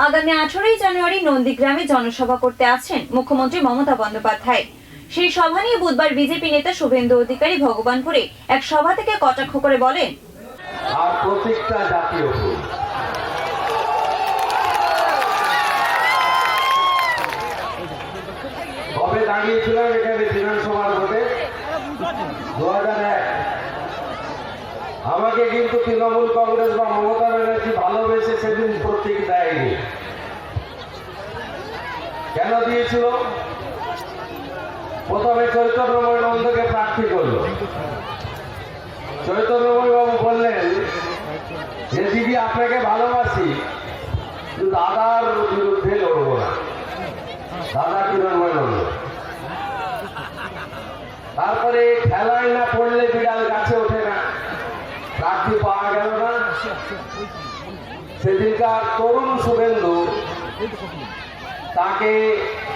আগামী 18ই জানুয়ারি নন্দীগ্রামে জনসভা করতে আছেন মুখ্যমন্ত্রী মমতা বন্দ্যোপাধ্যায়। সেই সভা নিয়ে বুধবার বিজেপি নেতা শুভেন্দু অধিকারী ভগবানপুরে এক সভা থেকে কটাক্ষ করে বলেন, আর প্রত্যেকটা জাতীয় ফুল কবে দাঁড়িয়েছিলাম এখানে বিধানসভার ভোটে 2001। আমাকে কিন্তু তৃণমূল কংগ্রেস বা মমতা ব্যানার্জি ভালোবেসে সেদিন প্রতীক দেয়নি। কেন দিয়েছিল? প্রথমে চৈতন্যময় নন্দকে প্রার্থী করলো। চৈতন্যময় বাবু বললেন যে দিদি আপনাকে ভালোবাসি, কিন্তু দাদার বিরুদ্ধে লড়বো না। দাদা কিরণময় নন্দ। তারপরে খেলায় না পড়লে বিড়াল গাছে ওঠে না, প্রার্থী পাওয়া গেল না। সেদিনকার তরুণ শুভেন্দু তাকে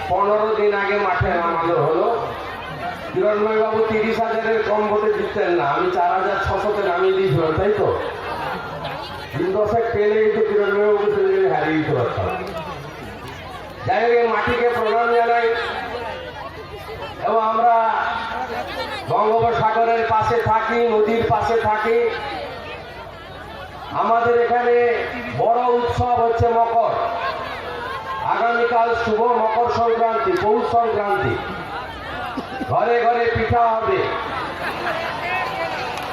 15 দিন আগে মাঠে নামানো হলো। কিরণময় বাবু 30,000-এর কম ভোটে জিততেন না, আমি 4,600-তে নামিয়ে দিয়েছিলাম, তাই তো? 3-10 পেলে কিন্তু কিরণময় বাবু সেদিন হারিয়ে দিতে পারতাম। যাই হোক, মাটিকে প্রণাম জানাই এবং আমরা বঙ্গোপসাগরের পাশে থাকি, নদীর পাশে থাকি। আমাদের এখানে বড় উৎসব হচ্ছে মকর। আগামীকাল শুভ মকর সংক্রান্তি, পৌষ সংক্রান্তি। ঘরে ঘরে পিঠা হবে,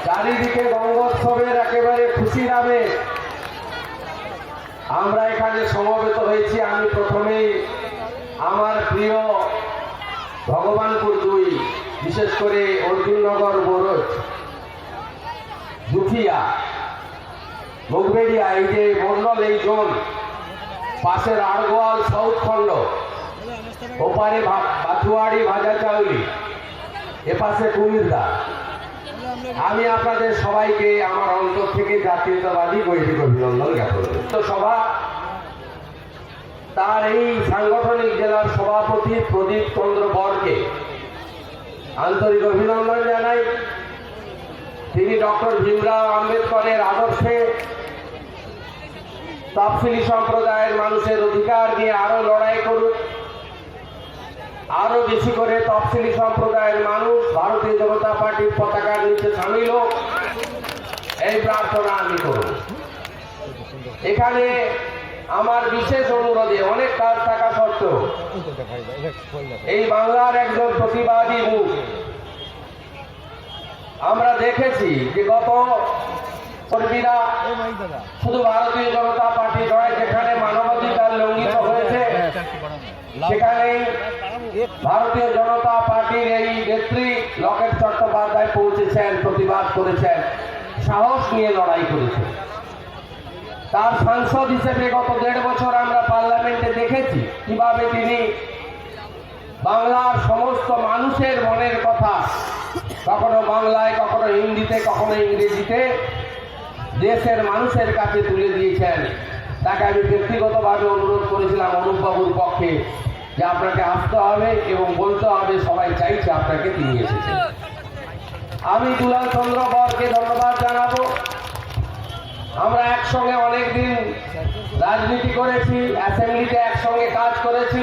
চারিদিকে গঙ্গোৎসবের একেবারে খুশির আমেজ। আমরা এখানে সমবেত হয়েছি। আমি প্রথমেই আমার প্রিয় ভগবানপুর 2, বিশেষ করে অর্জুননগর, বোরজ, দুঠিয়া, মুগবেড়িয়া, এই যে মন্ডল, এই জোন, পাশের আড়গোয়াল সাউথ খণ্ড, ওপারে বাথুয়াড়ি, ভাজাচাউলি, এপাশে কুমিল্লা। আমি আপনাদের সবাইকে আমার অন্তর থেকে জাতীয়তাবাদী গৈরিক অভিনন্দন জ্ঞাপন করি। তো সভা, তার এই সাংগঠনিক জেলার সভাপতি প্রদীপ চন্দ্র বরকে আন্তরিক অভিনন্দন জানাই। তিনি ডক্টর ভীমরাও আম্বেদকরের আদর্শে তফসিলি সম্প্রদায়ের মানুষের অধিকার নিয়ে আরো লড়াই করুক, আরো বেশি করে তফসিলি সম্প্রদায়ের মানুষ ভারতীয় জনতা পার্টির পতাকার নিচে সামিল হোক, এই প্রার্থনা আমি করব। এখানে আমার বিশেষ অনুরোধে, অনেক কাজ থাকা সত্ত্বেও, এই বাংলার একজন প্রতিবাদী মুখ আমরা দেখেছি যে গত কর্মীরা শুধু ভারতীয় জনতা পার্টি নয়, যেখানে মানবাধিকার লঙ্ঘিত হয়েছে সেখানে ভারতীয় জনতা পার্টির এই নেত্রী লকেট চট্টোপাধ্যায় পৌঁছেছেন, প্রতিবাদ করেছেন, সাহস নিয়ে লড়াই করেছেন। তার সাংসদ হিসেবে গত 1.5 বছর আমরা পার্লামেন্টে দেখেছি কিভাবে তিনি বাংলার সমস্ত মানুষের মনের কথা কখনো বাংলায়, কখনো হিন্দিতে, কখনো ইংরেজিতে দেশের মানুষের কাছে তুলে দিয়েছেন। তাকে আমি ব্যক্তিগতভাবে অনুরোধ করেছিলাম অনুপবাবুর পক্ষে যে আপনাকে আসতে হবে এবং বলতে হবে সবাই চাইছে আপনাকে, তিনি এসেছেন। আমি দুলাল চন্দ্র বরকে ধন্যবাদ জানাবো। আমরা একসঙ্গে অনেকদিন রাজনীতি করেছি, অ্যাসেম্বলিতে একসঙ্গে কাজ করেছি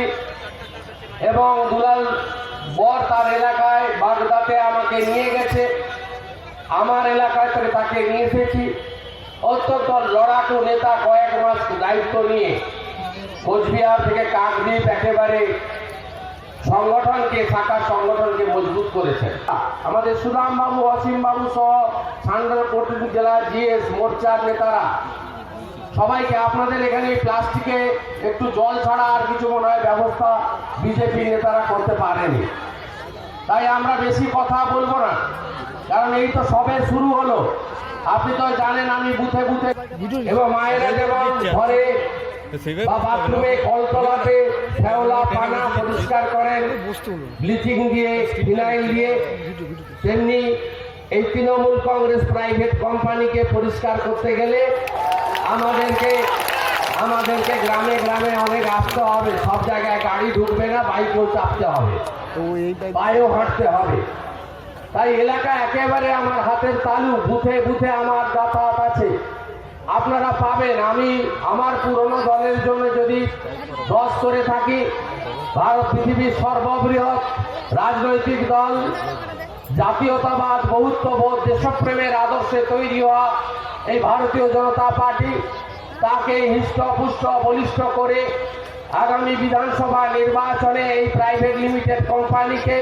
এবং দুলাল বর তার এলাকায় বাগদাতে আমাকে নিয়ে গেছে, আমার এলাকায় থেকে তাকে নিয়ে এসেছি। অত্যন্ত লড়াকু নেতা, কয়েক মাস দায়িত্ব নিয়ে কোচবিহার থেকে কাকদ্বীপ একেবারে সংগঠনকে, শাখা সংগঠনকে মজবুত করেছেন। আমাদের সুদাম বাবু, অসীম বাবু সহ সান্দাকোটি জেলার জিএস মোর্চার নেতারা সবাইকে, আপনাদের এখানে প্লাস্টিকে একটু জল ছাড়া আর কিছু মনে হয় ব্যবস্থা বিজেপি নেতারা করতে পারেনি। তাই আমরা বেশি কথা বলবো না, কারণ এই তো সবে শুরু হলো। আপনি তো জানেন আমি বুথে বুথে এবং মায়েরা যেমন ঘরে বা বাথরুমে, কলতলাতে শ্যাওলা পানা পরিষ্কার করেন ব্লিচিং দিয়ে, ফিনাইল দিয়ে, তেমনি এই তৃণমূল কংগ্রেস প্রাইভেট কোম্পানিকে পরিষ্কার করতে গেলে আমাদেরকে গ্রামে গ্রামে অনেক আসতে হবে। সব জায়গায় গাড়ি ঢুকবে না, বাইকেও চাপতে হবে, পায়েও হাঁটতে হবে। তাই এলাকা একেবারে আমার হাতের তালু, বুথে বুথে আমার যাতায়াত আছে। আপনারা পাবেন। আমি আমার পুরনো দলের জন্য যদি 10 করে থাকি, ভারত পৃথিবীর সর্ববৃহৎ রাজনৈতিক দল, জাতীয়তাবাদ, বহুত্ববোধ, দেশপ্রেমের আদর্শে তৈরি হওয়া এই ভারতীয় জনতা পার্টি, তাকে হৃষ্টপুষ্ট বলিষ্ঠ করে আগামী বিধানসভা নির্বাচনে এই প্রাইভেট লিমিটেড কোম্পানিকে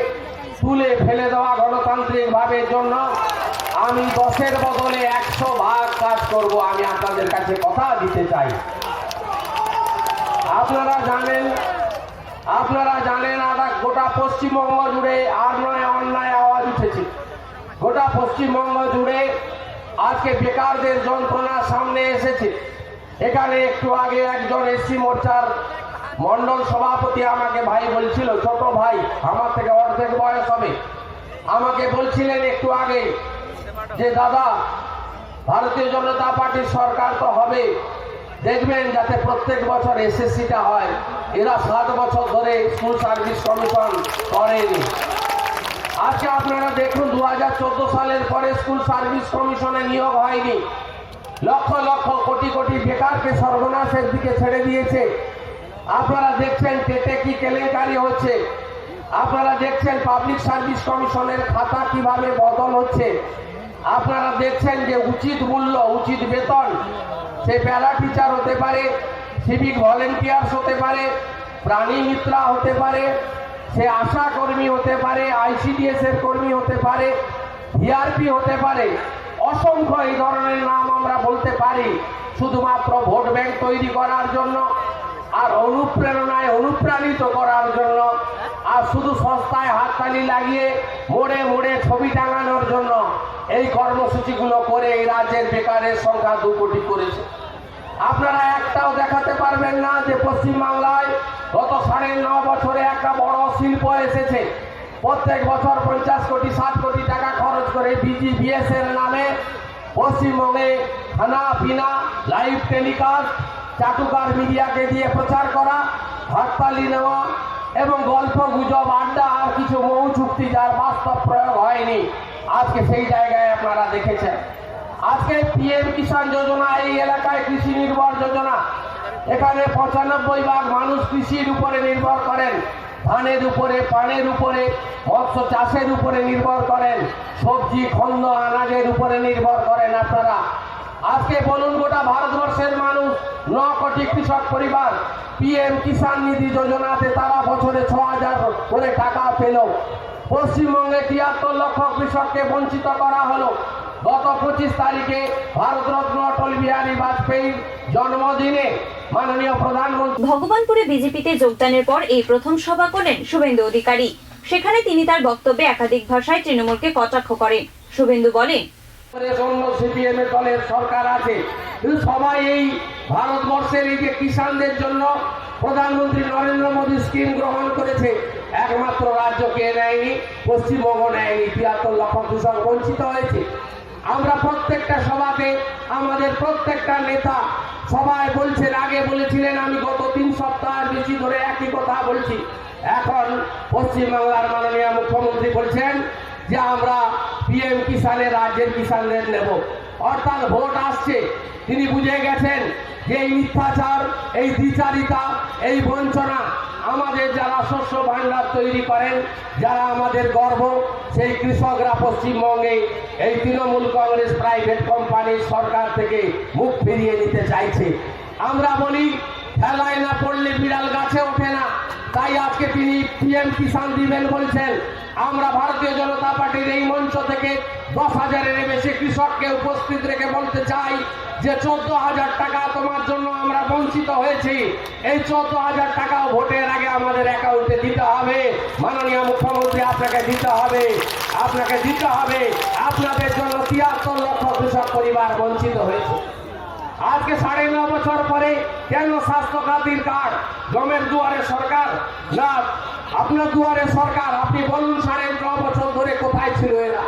তুলে ফেলে দেওয়া গণতান্ত্রিক ভাবের জন্য আমি 10-এর বদলে 100 ভাগ কাজ করব। আমি আপনাদের কাছে কথা দিতে চাই। আপনারা জানেন গোটা পশ্চিমবঙ্গ জুড়ে আর নয় অন্যায় আওয়াজ উঠেছে। গোটা পশ্চিমবঙ্গ জুড়ে আজকে বেকারদের যন্ত্রণা সামনে এসেছে। এখানে একটু আগে একজন এসসি মোর্চার মন্ডল সভাপতি আমাকে ভাই বলছিল, ছোট ভাই, আমার থেকে অর্ধেক বয়স হবে, আমাকে বলছিলেন একটু আগে যে দাদা, ভারতীয় জনতা পার্টির সরকার তো হবে, দেখবেন যাতে প্রত্যেক বছর এসএসসিটা হয়। এরা 7 বছর ধরে স্কুল সার্ভিস কমিশন করেনি। আজকে আপনারা দেখুন 2014 সালের পরে স্কুল সার্ভিস কমিশনে নিয়োগ হয়নি। লক্ষ লক্ষ কোটি কোটি বেকারকে সর্বনাশের দিকে ছেড়ে দিয়েছে। আপনারা দেখছেন টেটে কি কেলেঙ্কারি হচ্ছে। আপনারা দেখছেন পাবলিক সার্ভিস কমিশনের খাতা কিভাবে বদল হচ্ছে। আপনারা দেখছেন যে উচিত মূল্য, উচিত বেতন, সে প্যারা টিচার হতে পারে, সিভিক ভলেন্টিয়ার্স হতে পারে, প্রাণী মিত্রা হতে পারে, সে আশা কর্মী হতে পারে, আইসিডিএস এর কর্মী হতে পারে, ভিআরপি হতে পারে, অসংখ্য এই ধরনের নাম আমরা বলতে পারি, শুধুমাত্র ভোট ব্যাংক তৈরি করার জন্য আর অনুপ্রেরণায় অনুপ্রাণিত করার জন্য, আর শুধু সস্তায় হাততালি লাগিয়ে মোড়ে মোড়ে ছবি টাঙানোর জন্য এই কর্মসূচিগুলো করে এই রাজ্যের বেকারের সংখ্যা 2 কোটি করেছে। আপনারা একটাও দেখাতে পারবেন না যে পশ্চিমবাংলায় গত 9.5 বছরে একটা বড় শিল্প এসেছে। প্রত্যেক বছর 50 কোটি 60 কোটি টাকা খরচ করে বিজিবিএস এর নামে পশ্চিমবঙ্গে খানা পিনা, লাইভ টেলিকাস্ট, চাটুকার মিডিয়াকে দিয়ে প্রচার করা, হাততালি নেওয়া এবং গল্প গুজব আড্ডা আর কিছু মৌ চুক্তি, যার বাস্তব প্রয়োগ হয়নি। আজকে সেই জায়গায় আপনারা দেখেছেন। আজকে পিএম কিষাণ যোজনা, এই এলাকায় কৃষি নির্ভর যোজনা, এখানে 95% মানুষ কৃষির উপরে নির্ভর করেন। ধানের উপরে, পানের উপরে, মৎস্য চাষের উপরে নির্ভর করেন, সবজি খন্দ আনাজের উপরে নির্ভর করেন। আপনারা আজকে বলুন, গোটা ভারতবর্ষের মানুষ 9 কোটি কৃষক পরিবার পিএম কিষাণ নিধি যোজনাতে তারা বছরে 6000 করে টাকা পেল। পশ্চিমবঙ্গে 73 লক্ষ কৃষককে বঞ্চিত করা হলো। গত 25 তারিখে ভারতরত্ন অটল বিহারী বাজপেয়ীর জন্মদিনে মাননীয় প্রধানমন্ত্রী ভগবানপুরে বিজেপিতে যোগদানের পর এই প্রথম সভা করলেন শুভেন্দু অধিকারী। সেখানে তিনি তার বক্তব্যে একাধিক ভাষায় তৃণমূলকে কটাক্ষ করেন। শুভেন্দু বলেন, অন্য সিপিএম এর দলের সরকার আছে, কিন্তু সবাই এই ভারতবর্ষের এই যে কিষাণদের জন্য প্রধানমন্ত্রী নরেন্দ্র মোদী স্কিম গ্রহণ করেছে, একমাত্র রাজ্যকে নেয়নি, পশ্চিমবঙ্গ নেয়নি। 73 লক্ষ কৃষক বঞ্চিত হয়েছে। আমরা প্রত্যেকটা সভাতে আমাদের প্রত্যেকটা নেতা সবাই বলছেন, আগে বলেছিলেন, আমি গত 3 সপ্তাহের বেশি ধরে একই কথা বলছি। এখন পশ্চিমবাংলার মাননীয় মুখ্যমন্ত্রী বলছেন যে আমরা পিএম কিষাণের রাজ্যের কিষাণদের নেব। অর্থাৎ ভোট আসছে, তিনি বুঝে গেছেন যে এই মিথ্যাচার, এই দ্বিচারিতা, এই বঞ্চনা, আমাদের যারা শস্য ভাণ্ডার তৈরি করেন, যারা আমাদের গর্ব, সেই কৃষকরা পশ্চিমবঙ্গে এই তৃণমূল কংগ্রেস প্রাইভেট কোম্পানির সরকার থেকে মুখ ফিরিয়ে নিতে চাইছে। আমরা বলি, খেলায় না পড়লে বিড়াল গাছে ওঠে না। তাই আজকে তিনি পিএম কিষাণ দিবেন বলছেন। আমরা ভারতীয় জনতা পার্টির এই মঞ্চ থেকে 10,000-এর বেশি কৃষককে উপস্থিত রেখে বলতে চাই যে 14,000 টাকা তোমার জন্য আমরা বঞ্চিত হয়েছি। এই 14,000 টাকাও ভোটের আগে আমাদের অ্যাকাউন্টে দিতে হবে। মাননীয় মুখ্যমন্ত্রী, আপনাকে দিতে হবে, আপনাকে দিতে হবে। আপনাদের জন্য 73 লক্ষ কৃষক পরিবার বঞ্চিত হয়েছে। আজকে 9.5 বছর পরে কেন স্বাস্থ্য সাথীর কার্ড? গমের দুয়ারে সরকার না আপনার দুয়ারে সরকার। আপনি বলুন, 9.5 বছর ধরে কোথায় ছিল এরা?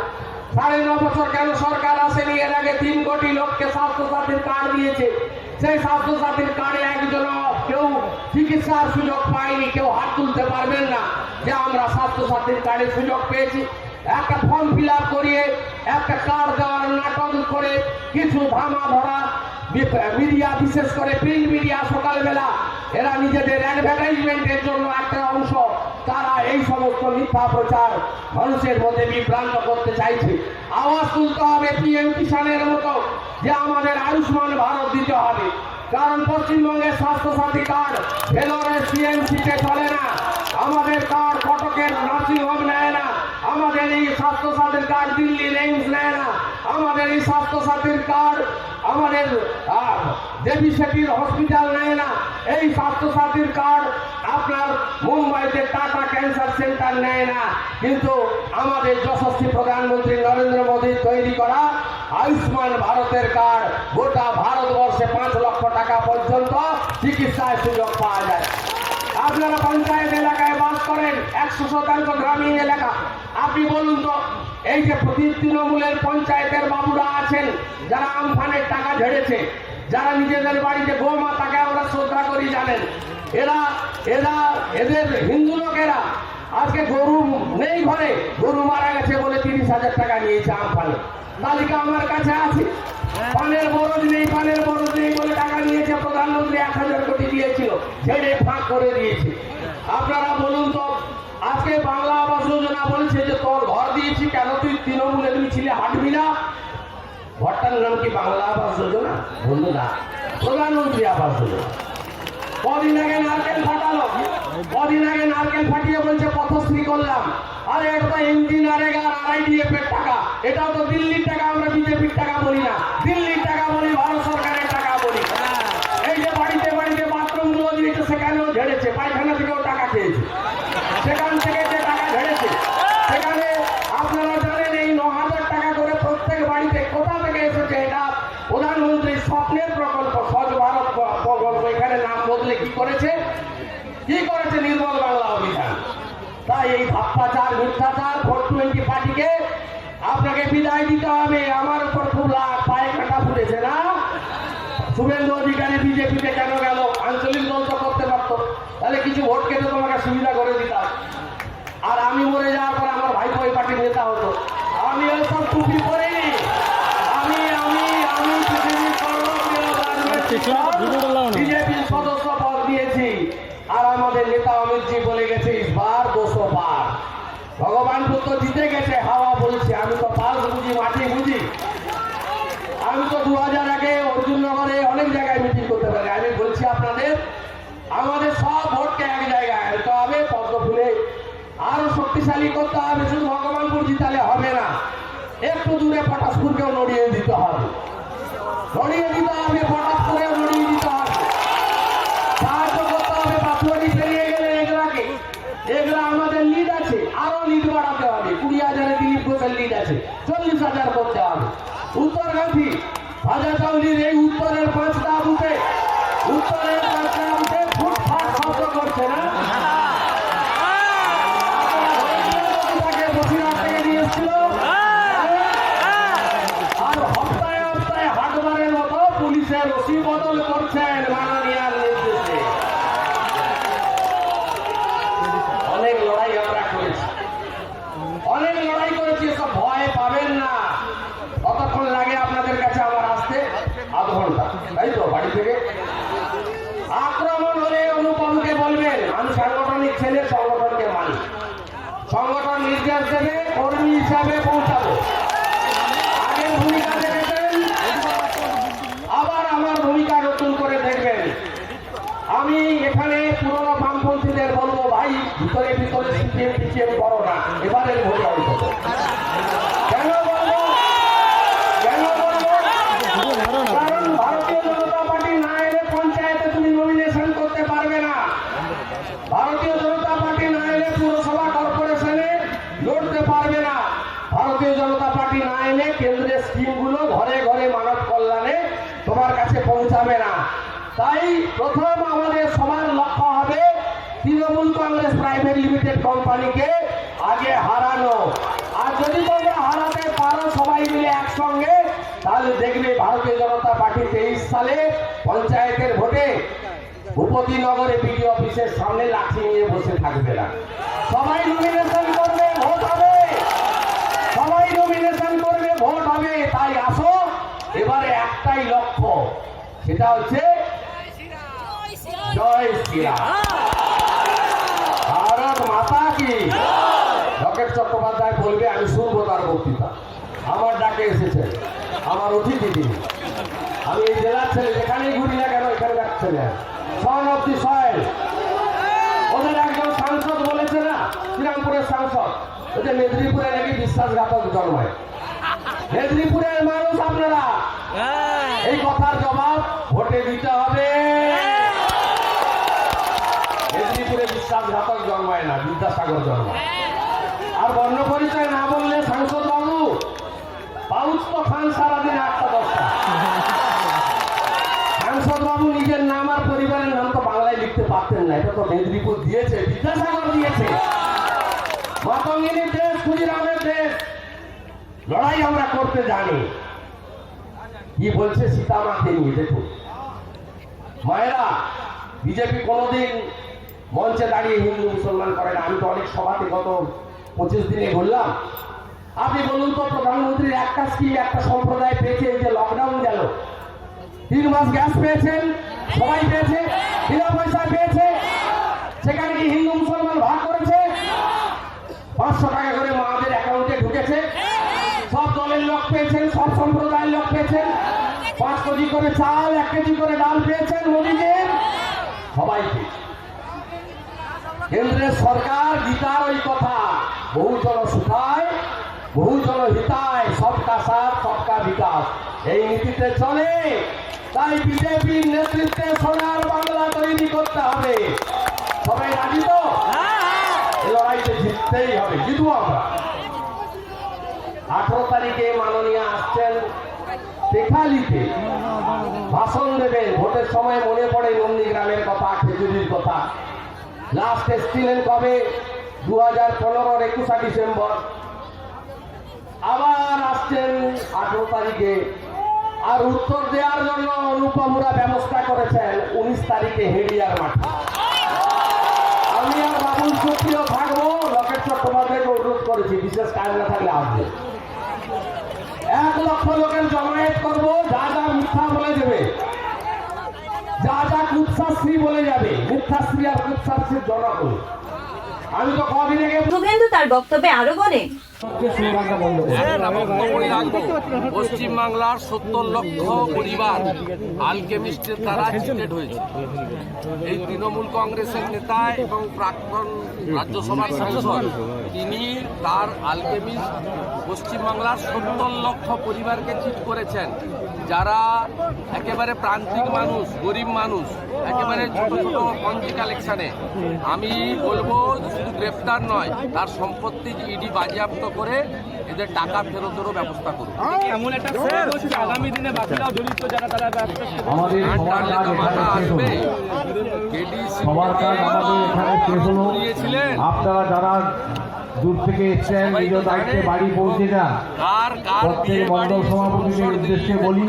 9.5 বছর কেন সরকার আসেনি? এর আগে 3 কোটি লোককে স্বাস্থ্য সাথীর কার্ড দিয়েছে। সেই স্বাস্থ্য সাথীর কার্ডে একজন কেউ চিকিৎসার সুযোগ পায়নি। কেউ হাত তুলতে পারবেন না যে আমরা স্বাস্থ্য সাথীর কার্ডের সুযোগ পেয়েছি। একটা ফর্ম ফিল আপ করিয়ে একটা কার্ড দেওয়ার নাটক করে কিছু ধামা ধরা মিডিয়া, বিশেষ করে প্রিন্ট মিডিয়া সকালবেলা এরা নিজেদের অ্যাডভার্টাইজমেন্টের জন্য একটা অংশ তারা এই সমস্ত মিথ্যা প্রচার মানুষের মধ্যে বিভ্রান্ত করতে চাইছে। আওয়াজ তুলতে হবে পিএম কিষানের মতো যে আমাদের আয়ুষ্মান ভারত দিতে হবে, কারণ পশ্চিমবঙ্গের স্বাস্থ্যসাথী কার্ড ভেলোরের সিএমসিতে চলে না, আমাদের কার্ড কটকের নার্সিংহোম নেয় না, আমাদের এই স্বাস্থ্যসাথীর কার্ড দিল্লির এইমস নেয় না, আমাদের এই স্বাস্থ্যসাথীর কার্ড আমাদের দেবী সেটির হসপিটাল নেয় না, এই স্বাস্থ্যসাথীর কার্ড আপনার মুম্বাইতে টাটা ক্যান্সার সেন্টার নেয় না। কিন্তু আমাদের যশস্বী প্রধানমন্ত্রী নরেন্দ্র মোদীর তৈরি করা আয়ুষ্মান ভারতের কার্ড গোটা ভারতবর্ষে 5 লক্ষ টাকা পর্যন্ত চিকিৎসায় সুযোগ পাওয়া যায়। আপনারা পঞ্চায়েত এলাকায় বাস করেন, 100% গ্রামীণ এলাকা, আপনি বলুন তো এই যে তৃণমূলের পঞ্চায়েতের বাবুরা আছেন যারা আমফানের টাকা ঝেড়েছে, যারা নিজেদের বাড়িতে গোমাতাকে আমরা শ্রদ্ধা করি জানেন, এদের হিন্দু লোকেরা আজকে গরু নেই ঘরে, গরু মারা গেছে বলে 30,000 টাকা নিয়েছে আমফানে, তালিকা আমার কাছে আছে। পানের বরজ নেই বলে টাকা নিয়েছে, প্রধানমন্ত্রী 1,000 কোটি দিয়েছিল, ছেড়ে ফাঁক করে দিয়েছে। আপনারা বলুন তো আজকে বাংলা আবাস যোজনা বলছে যে তোর ঘর দিয়েছি, কেন তুই তৃণমূলের মিছিলে হাঁটবি না? ঘরটার নাম কি বাংলা আবাস যোজনা? বন্ধুরা, প্রধানমন্ত্রী আবাস যোজনা। কদিন আগে নারকেল ফাটিয়ে বলছে পথশ্রী করলাম, আরে এটা তো ইঞ্জিনিয়ারিং আর RIDF এর টাকা, এটাও তো দিল্লির টাকা, আমরা বিজেপির টাকা বলি না, দিল্লির টাকা বলি, ভারত সরকারের টাকা বলি। এই যে বাড়িতে বাথরুম গুলো দিয়েছে সেখানেও ঝেড়েছে, পায়খানা থেকেও টাকা খেয়েছে, সেখান থেকে যে টাকা ঝেড়েছে সেখানে আপনারা জানেন এই 9,000 টাকা করে প্রত্যেক বাড়িতে কোথা থেকে এসেছে? এটা প্রধানমন্ত্রীর স্বপ্নের প্রকল্প স্বচ্ছ ভারত প্রকল্প। এখানে নাম বদলে কি করেছে নির্মল বাংলা অভিযান। তাই এই ধাপ্পাচার মিথ্যাচার 420 পার্টিকে আপনাকে বিদায় দিতে হবে। আমার উপর খুব রাগ, পায়ে কাঁটা ফুটেছে না? শুভেন্দু অধিকারী বিজেপিতে কেন গেল? আঞ্চলিক দল তো করতে পারত, তাহলে কিছু ভোট কেটে তোমাকে সুবিধা করে দিতাম, আর আমি মরে যাওয়ার পর আমার ভাইপো এই পার্টির নেতা হতো। আমি ওইসব টুপি করিনি, আমি বিজেপির সদস্য পদ দিয়েছি, আর আমাদের নেতা অমিতজি বলে গেছে ইসবার 200 পার। ভগবানপুর তো জিতে গেছে, হাওয়া বলছে, আমি তো পাল বুঝি, মাটি বুঝি। আমি তো 2000 আগে অর্জুননগরে অনেক জায়গায় মিটিং করতে পারি। আমি বলছি আপনাদের, আমাদের সব ভোটকে এক জায়গায় আনতে হবে, পদ্ম ফুলে আরো শক্তিশালী করতে হবে। শুধু ভগবানপুর জিতালে হবে না, একটু দূরে পটাশপুরকেও নড়িয়ে দিতে হবে, পটাশপুরেও নড়িয়ে দিতে হবে, সাহায্য করতে হবে। বাসুয়ারি পেরিয়ে গেলে এগুলা আমাদের লিড আছে, আরো লিড বাড়াতে হবে। 20,000-এ দিলীপ ঘোষের লিড আছে, 40,000 করতে হবে। উত্তরগামী ভাজাচাউলির এই উত্তরের 5টা বুথে ফুটফাট শব্দ করছে না? বসিরহাট থেকে নিয়ে এসছিল, আর হপ্তায় হাটবারের মতো পুলিশের ওসি বদল করছেন মাননীয় নির্দেশে। অনেক লড়াই আমরা করেছি, সব ভয় পাবেন না। কতক্ষণ লাগে আপনাদের কাছে আমার আসতে? আধ ঘন্টা, তাই তো? বাড়ি থেকে আক্রমণ হলে অনুপমকে বলবেন আমি সাংগঠনিক ছেলে, সংগঠনকে মানি, সংগঠন নির্দেশ দেবে, কর্মী হিসাবে পৌঁছাবো। আগের ভূমিকা দেখেছেন, আবার আমার ভূমিকা নতুন করে দেখবেন। আমি এখানে পুরনো বামপন্থীদের বলবো, ভাই ভিতরে সিপিএম করো না, এবারের ভোটে অন্তত। কেন বলবো? কারণ ভারতীয় জনতা পার্টি না এলে পঞ্চায়েতে তুমি নমিনেশন করতে পারবে না। ভারতীয় জনতা পার্টি না এলে পুরসভা কর্পোরেশনে লড়তে পারবে না। ভারতীয় জনতা পার্টি না এলে কেন্দ্রের স্কিমগুলো ঘরে ঘরে মানব কল্যাণে তোমার কাছে পৌঁছাবে না। তাই প্রথম আমাদের সবার লক্ষ্য হবে তৃণমূল কংগ্রেস প্রাইভেট লিমিটেড কোম্পানিকে আগে হারানো। আর যদি তোমরা হারাতে পারো সবাই মিলে একসঙ্গে, তাহলে দেখবে ভারতীয় জনতা পার্টি 23 সালে পঞ্চায়েতের ভোটে ভূপতিনগরে বিডিও অফিসের সামনে লাঠি নিয়ে বসে থাকবে না। সবাই নমিনেশন করবে, ভোট হবে। তাই আসো, এবারে একটাই লক্ষ্য, সেটা হচ্ছে জয় শ্রীরাম, ভারত মাতা কি। লকেট চট্টোপাধ্যায় বলবে, আমি শুনবো তার বক্তৃতা। আমার ডাকে এসেছেন, আমার অতিথি তিনি। আমি এই জেলার ছেলে, যেখানেই ঘুরি না কেন এখানে যাচ্ছে না, সন অব দি সয়েল। ওদের একজন সাংসদ বলেছে না, শ্রীরামপুরের সাংসদ, ওদের মেদিনীপুরে নাকি বিশ্বাসঘাতক জন্মায়। মেদিনীপুরের মানুষ আপনারা, এই কথার জবাব ভোটে দিতে হবে। মেদিনীপুরে বিশ্বাসঘাতক জন্মায় না, বিদ্যাসাগর জন্মায়। আর বর্ণ পরিচয় না বললে সাংসদ বাবু পাউচ তো খান সারাদিন 8টা-10টা। সাংসদ বাবু নিজের নাম আর পরিবারের নাম তো বাংলায় লিখতে পারতেন না, এটা তো মেদিনীপুর দিয়েছে, বিদ্যাসাগর দিয়েছে। মাতঙ্গিনীর দেশ, ক্ষুদিরামের দেশ, লড়াই আমরা করতে জানি। কি বলছে সীতামাকে নিয়ে দেখুন। মায়েরা, বিজেপি কোনোদিন মঞ্চে দাঁড়িয়ে হিন্দু মুসলমান করে না। আমি তো অনেক সভাতে গত 25 দিনে ঘুরলাম। আপনি বলুন তো, প্রধানমন্ত্রীর একটা স্কিম একটা সম্প্রদায় পেয়েছে, এই যে লকডাউন গেল, 3 মাস গ্যাস পেয়েছেন, সবাই পেয়েছে, বিনা পয়সা পেয়েছে। সেখানে কি হিন্দু মুসলমান ভাগ করেছে? 500 টাকা করে মাদের অ্যাকাউন্টে ঢুকেছে। সব দলের লোক পেয়েছেন, সব সম্প্রদায়ের লোক পেয়েছেন। 5 কেজি করে চাল, 1 কেজি করে ডাল পেয়েছেন মোদীজির, সবাই পেয়েছে। কেন্দ্রের সরকার গীতার ওই কথা, বহুজন সুখায় বহুজন হিতায়, সবকা সাথ সবকা বিকাশ, এই নীতিতে চলে। তাই বিজেপির নেতৃত্বে সোনার বাংলা তৈরি করতে হবে। সবাই রাজি তো? এই লড়াইতে জিততেই হবে, জিতবো আমরা। 18 তারিখে মাননীয় আসছেন পেখালিতে, ভাষণ দেবেন। ভোটের সময় মনে পড়ে নন্দীগ্রামের কথা, খেজুরির কথা। লাস্ট এসছিলেন কবে? 2015-র 21 ডিসেম্বর। আবার আসছেন 18 তারিখে। আর উত্তর দেওয়ার জন্য অনুপমরা ব্যবস্থা করেছেন 19 তারিখে হেডিয়ার মাঠে। আমি আর বাবুল সুপ্রিয় থাকবো, লকেট চট্টোপাধ্যায়কে অনুরোধ করেছি বিশেষ কাজ না থাকলে আসবে। 1 লক্ষ লোকের জমায়েত করবো, যা যা মিথ্যা বলে দেবে, যা যা কুৎসাশ্রী বলে যাবে, মিথ্যাশ্রী আর কুৎসাশ্রীর জনক। আমি তো কদিন আগে শুভেন্দু তার বক্তব্যে আরো বলেন, পশ্চিম বাংলার 70 লক্ষ পরিবার আলকেমিস্টের দ্বারা চিটেড হয়েছে। এই তৃণমূল কংগ্রেসের নেতা এবং প্রাক্তন রাজ্যসভার সাংসদ, তিনি তার আলকেমিস্ট পশ্চিমবাংলার 70 লক্ষ পরিবারকে চিট করেছেন, যারা একেবারে প্রান্তিক মানুষ, গরিব মানুষ, একেবারে ছোট ছোট পঞ্জি কালেকশনে। আমি বলবো শুধু গ্রেফতার নয়, তার সম্পত্তি ইডি বাজেয়াপ্ত করে এদের টাকা ফেরতেরও ব্যবস্থা করুন। এমন একটা আগামী দিনে বাকিরাও জড়িত, যারা তারা আসবে। আপনারা যারা দূর থেকে এসছেন, নিজ দায়িত্বে বাড়ি পৌঁছে যান। প্রত্যেক মন্ডল সভাপতিদের উদ্দেশ্যে বলি,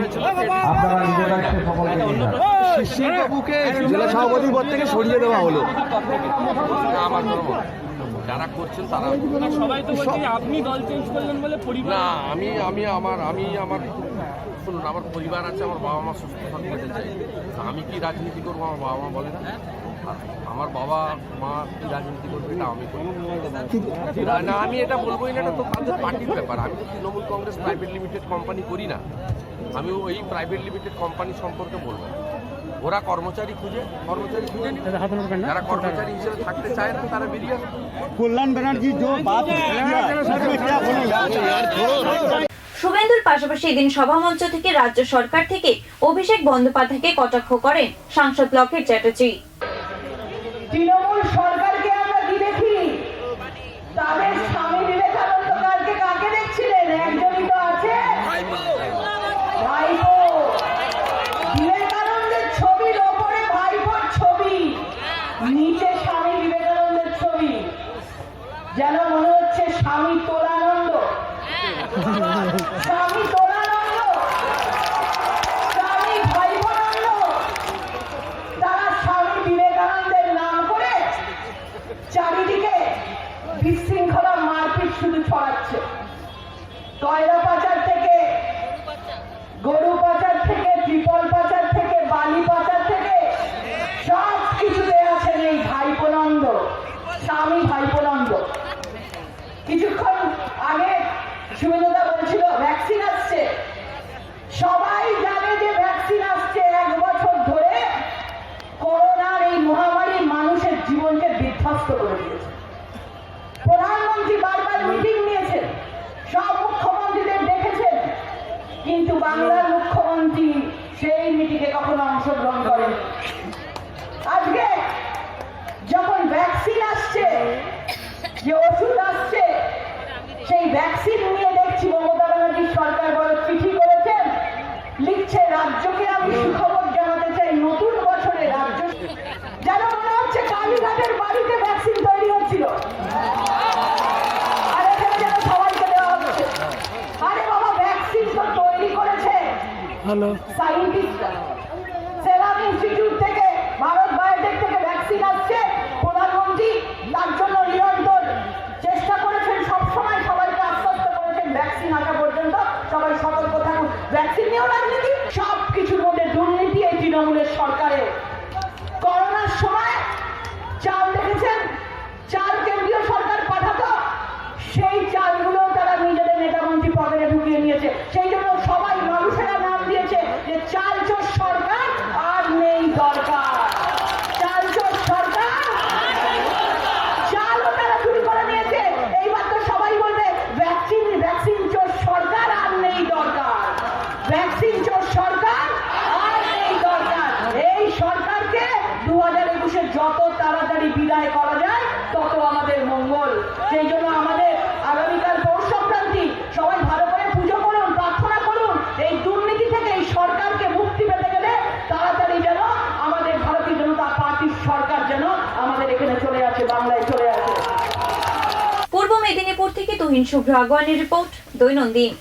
আপনারা নিজ দায়িত্বে সকলকে নিয়ে যান। শিশিরবাবুকে জেলা সভাপতির পদ থেকে সরিয়ে দেওয়া হলো। আমার ধর্ম যারা করছেন তারা সবাই তো বলছে আপনি দল চেঞ্জ করলেন বলে পরিবার। না, আমি আমার শুনুন, আমার পরিবার আছে, আমার বাবা মা সুস্থ থাকতে চাই। আমি কি রাজনীতি করবো আমার বাবা মা বলে না, আর আমার বাবা মা কি রাজনীতি করবে এটা আমি করি না। আমি এটা বলবোই না, এটা তো তাদের পার্টির ব্যাপার। আমি তো Trinamool Congress private limited company করি না। আমি ওই প্রাইভেট লিমিটেড কোম্পানি সম্পর্কে বলবো। ওরা কর্মচারী খুঁজে নিক। যারা কর্মচারী হিসেবে থাকতে চায় না তারা বেরিয়ে আসে। কল্যাণ ব্যানার্জি जो बात শুভেন্দুর পাশাপাশি এদিন সভামঞ্চ থেকে রাজ্য সরকার থেকে অভিষেক বন্দ্যোপাধ্যায়কে কটাক্ষ করেন সাংসদ লকেট চ্যাটার্জি। তৃণমূল সরকারকে আমরা কি দেখি? তাদের স্বামী বিবেকানন্দ কাকে দেখছিলেন? একজনই তো আছে, ভাইপো। বিবেকানন্দের ছবির ওপরে ভাইপোর ছবি, নিচে স্বামী বিবেকানন্দের ছবি। যেন মনে হচ্ছে স্বামী তোলানন্দ, স্বামী তোলানন্দ, স্বামী ভাইপোনন্দ। তারা স্বামী বিবেকানন্দের নাম করে চারিদিকে বিশৃঙ্খলা মারপিট শুধু ছড়াচ্ছে। কয়লা পাচার থেকে, গরু পাচার থেকে, ট্রিপল পাচার থেকে, মুখ্যমন্ত্রী বারবার মিটিং নিয়েছেন, সব মুখ্যমন্ত্রীদের দেখেছেন, কিন্তু বাংলার মুখ্যমন্ত্রী সেই মিটিংয়ে কখনো অংশগ্রহণ করেন। আজকে যখন ভ্যাকসিন আসছে, যে ওষুধ আসছে, সেই ভ্যাকসিন নিয়ে দেখছি মমতা ব্যানার্জি সরকার বড় চিঠি করেছেন, লিখছে রাজ্যকে আমি সুখবর জানাতে চাই, নতুন বছরে রাজ্য যেন মনে হচ্ছে কালীঘাটের বাড়িতে ভ্যাকসিন তৈরি হচ্ছিল, আর এখানে যেন সবাইকে দেওয়া হচ্ছে। আরে বাবা, ভ্যাকসিন তো তৈরি করেছে সায়েন্টিস্টরা। সেরাম ইনস্টিটিউট থেকে, ভারত বায়োটেক থেকে ভ্যাকসিন আসছে, প্রধানমন্ত্রী তার জন্য নিরন্তর চেষ্টা করেছেন, সবসময় সবাইকে আশ্বস্ত করেছেন ভ্যাকসিন আসা পর্যন্ত সবাই সতর্ক থাকুন। ভ্যাকসিন নিয়েও রাজনীতি, সব কিছুর মধ্যে দুর্নীতি এই তৃণমূলের সরকারের। করোনার সময় চাল দেখেছেন, চাল কেন্দ্রীয় সরকার পাঠাতো, সেই চালগুলো তারা নিজেদের নেতামন্ত্রী পকেটে ঢুকিয়ে নিয়েছে। সেই জন্য সবাই মানুষেরা নাম দিয়েছে যে চাল চোর সরকার আর নেই দরকার। চাল চোর সরকার, চালও তারা চুরি করে নিয়েছে। এইবার তো সবাই বলবে ভ্যাকসিন চোর সরকার আর নেই দরকার, ভ্যাকসিন চোর সরকার আর নেই দরকার। এই সরকারকে 2021-এ যত তাড়াতাড়ি বিদায় করা যায় তত আমাদের মঙ্গল। সেই জন্য আমাদের আগামীকাল পৌষ সংক্রান্তি, সবাই ভালো করে পুজো করুন, প্রার্থনা করুন। এই দুর্নীতি থেকে এই সরকারকে মুক্তি পেতে গেলে তাড়াতাড়ি যেন আমাদের ভারতীয় জনতা পার্টির সরকার যেন আমাদের এখানে চলে আসে, বাংলায় চলে আসে। পূর্ব মেদিনীপুর থেকে তুহিন শুভ্র আগোয়ানের রিপোর্ট, দৈনন্দিন।